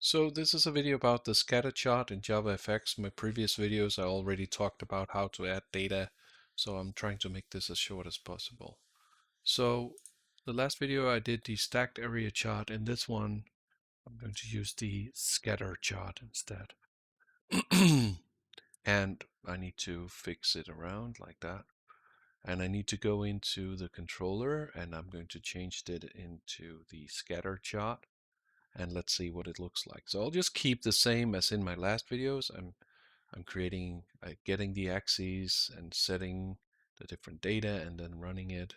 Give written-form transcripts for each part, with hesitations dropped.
So this is a video about the ScatterChart in JavaFX. My previous videos I already talked about how to add data, so I'm trying to make this as short as possible. So the last video I did the stacked area chart. In this one I'm going to use the scatter chart instead. And I need to fix it around like that. And I need to go into the controller and I'm going to change it into the scatter chart. And let's see what it looks like. So I'll just keep the same as in my last videos. I'm creating, getting the axes and setting the different data and then running it.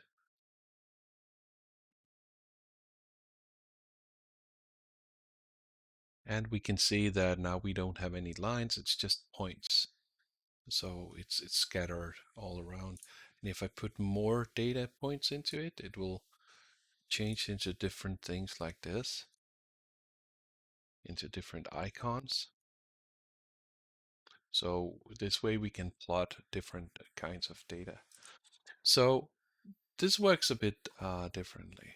And we can see that now we don't have any lines, it's just points. So it's scattered all around. And if I put more data points into it, it will change into different things like this, into different icons. So this way we can plot different kinds of data. So this works a bit differently.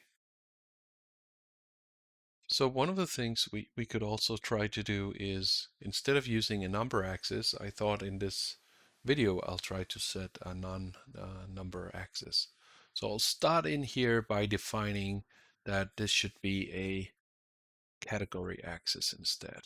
So one of the things we could also try to do is, instead of using a number axis, I thought in this video I'll try to set a non-number axis. So I'll start in here by defining that this should be a category axis instead.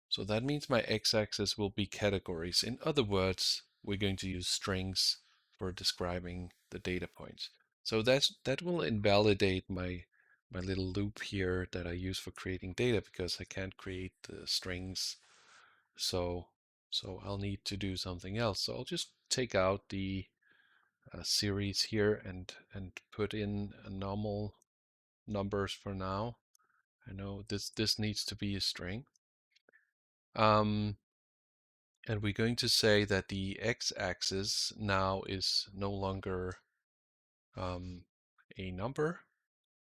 So that means my x-axis will be categories. In other words, we're going to use strings for describing the data points. So that will invalidate my little loop here that I use for creating data, because I can't create the strings. So I'll need to do something else. So I'll just take out the series here and put in normal numbers for now. I know this needs to be a string. And we're going to say that the x-axis now is no longer a number,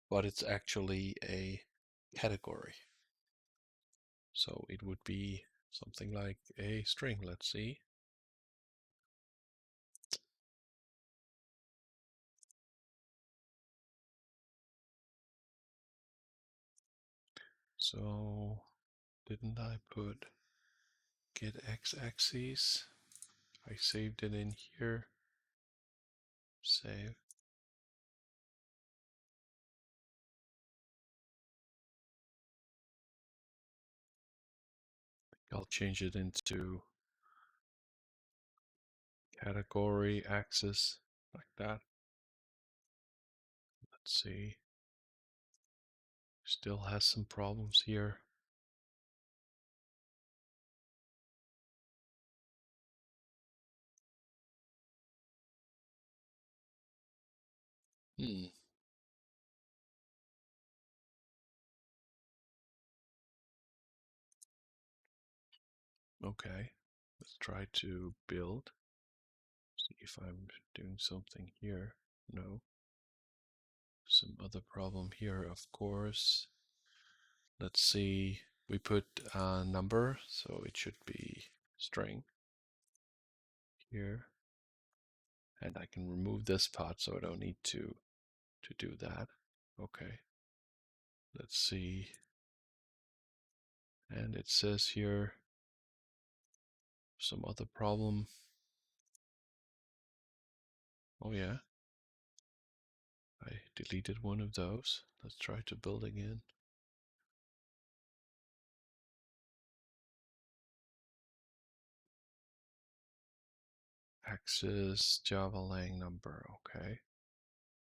but it's actually a category. So it would be something like a string. Let's see. So didn't I put get x-axis? I saved it in here. Save. I'll change it into category axis like that. Let's see. Still has some problems here. Okay, let's try to build. See if I'm doing something here. No. Some other problem here, of course. Let's see. We put a number, so it should be string here. And I can remove this part, so I don't need to do that. Okay. Let's see. And it says here some other problem. Oh yeah. I deleted one of those. Let's try to build again. Axis Java lang number. Okay.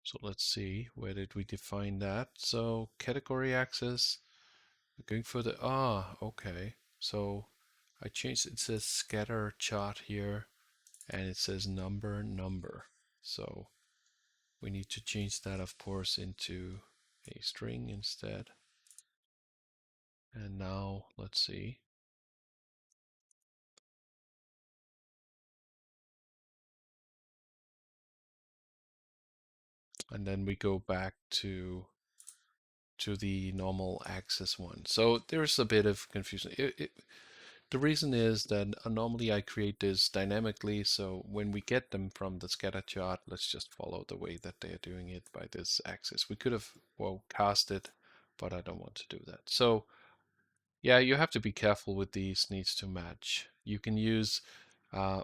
So let's see, where did we define that? So category axis, going for the, okay. So I changed, it says scatter chart here and it says number. So we need to change that, of course, into a string instead. And now let's see. And then we go back to the normal axis one. So there's a bit of confusion. The reason is that normally I create this dynamically, so when we get them from the scatter chart, let's just follow the way that they're doing it by this axis. We could have, well, cast it, but I don't want to do that. So Yeah, you have to be careful with these needs to match. You can use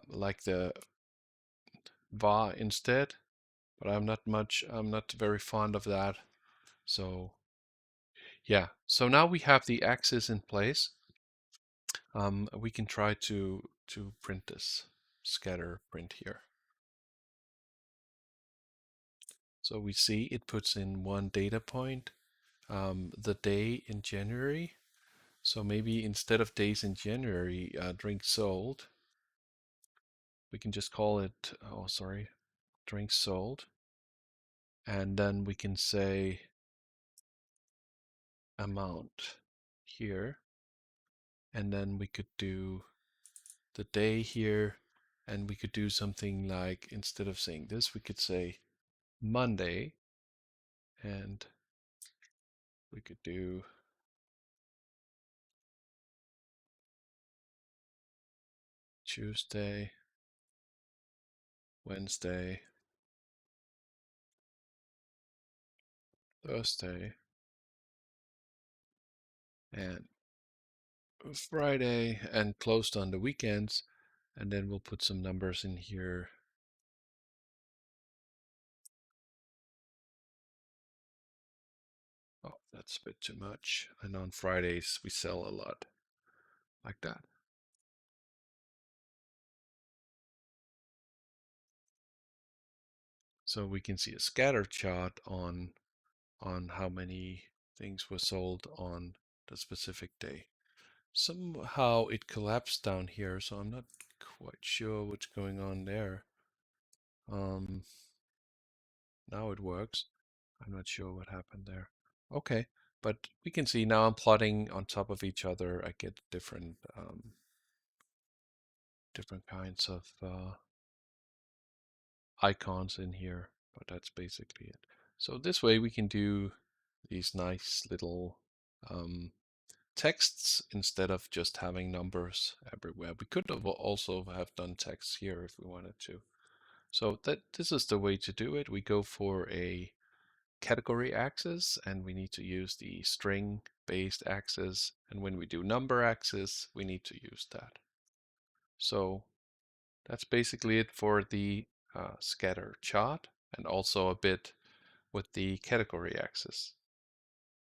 like the var instead, but I'm not very fond of that. So yeah, so now we have the axis in place. We can try to print this scatter print here. So we see it puts in one data point, the day in January. So maybe instead of days in January, drinks sold, we can just call it, oh, sorry, drinks sold. And then we can say amount here. And then we could do the day here. And we could do something like, instead of saying this, we could say Monday. And we could do Tuesday, Wednesday, Thursday, and Friday, and closed on the weekends. And then we'll put some numbers in here. Oh, that's a bit too much. And on Fridays, we sell a lot like that. So we can see a scatter chart on how many things were sold on the specific day. Somehow it collapsed down here, so I'm not quite sure what's going on there. Now it works. I'm not sure what happened there. Okay, but we can see now I'm plotting on top of each other. I get different different kinds of icons in here, but that's basically it. So this way we can do these nice little texts instead of just having numbers everywhere. We could have also have done text here if we wanted to. So this is the way to do it. We go for a category axis and we need to use the string based axis. And when we do number axis, we need to use that. So that's basically it for the scatter chart and also a bit with the category axis.